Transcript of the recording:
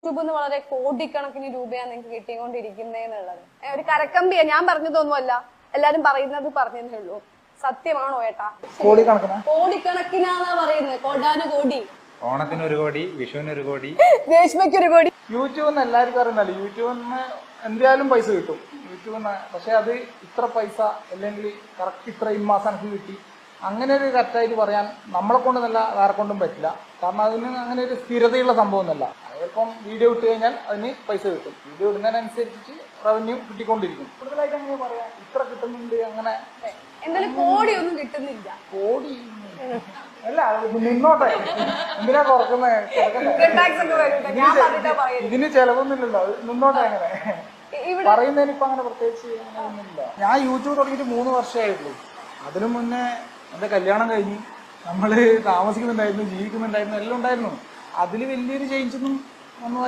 യൂട്യൂബിൽ നിന്ന് വളരെ കോടിക്കണക്കിന് രൂപയാണ് നിങ്ങൾക്ക് കിട്ടിക്കൊണ്ടിരിക്കുന്നതെന്നുള്ളത്. ഒരു കരക്കമ്പിയാ, ഞാൻ പറഞ്ഞതൊന്നുമല്ല, എല്ലാരും പറയുന്നത് പറഞ്ഞതേ ഉള്ളൂ. സത്യമാണോ ഏട്ടാ? കോടിക്കണക്കിനാന്നാ പറയുന്നത്, കോടാനുകോടി. ഓണത്തിന് 1 കോടി, വിഷുവിന് 1 കോടി, രേഷ്മയ്ക്ക് 1 കോടി. യൂട്യൂബ് എല്ലാവർക്കും അറിയുന്നല്ലോ, യൂട്യൂബിന് എന്തായാലും പൈസ കിട്ടും യൂട്യൂബിന്. പക്ഷെ അത് ഇത്ര പൈസ അല്ലെങ്കിൽ കറക്റ്റ് ഇത്ര മാസം എനിക്ക് കിട്ടി അങ്ങനെ ഒരു കറക്റ്റായിട്ട് പറയാൻ നമ്മളെ കൊണ്ടൊന്നല്ല വേറെ കൊണ്ടും പറ്റില്ല. കാരണം അതിന് അങ്ങനെ ഒരു സ്ഥിരതയുള്ള സംഭവം ഒന്നല്ല. അതിപ്പം വീഡിയോ ഇട്ട് കഴിഞ്ഞാൽ അതിന് പൈസ കിട്ടും. വീഡിയോ ഇടുന്നതിനനുസരിച്ചിട്ട് റവന്യൂ കിട്ടിക്കൊണ്ടിരിക്കും. കൂടുതലായിട്ട് അങ്ങനെ പറയാം ഇത്ര കിട്ടുന്നുണ്ട് അങ്ങനെ. എന്തായാലും കോടി ഒന്നും കിട്ടുന്നില്ല. കോടി അല്ല, നിന്നോട്ടെ, എന്തിനാ കുറക്കുന്നത്? ഇതിന് ചെലവൊന്നുമില്ലല്ലോ, നിന്നോട്ടെ. അങ്ങനെ പറയുന്നതിന് ഇപ്പൊ അങ്ങനെ പ്രത്യേകിച്ച് ഒന്നുമില്ല. ഞാൻ യൂട്യൂബ് തുടങ്ങിയിട്ട് 3 വർഷമായിട്ടുള്ളൂ. അതിനു മുന്നേ എൻ്റെ കല്യാണം കഴിഞ്ഞ് നമ്മൾ താമസിക്കുന്നുണ്ടായിരുന്നു, ജീവിക്കുന്നുണ്ടായിരുന്നു, എല്ലാം ഉണ്ടായിരുന്നു. അതിൽ വലിയൊരു ചേഞ്ചൊന്നും വന്നതായി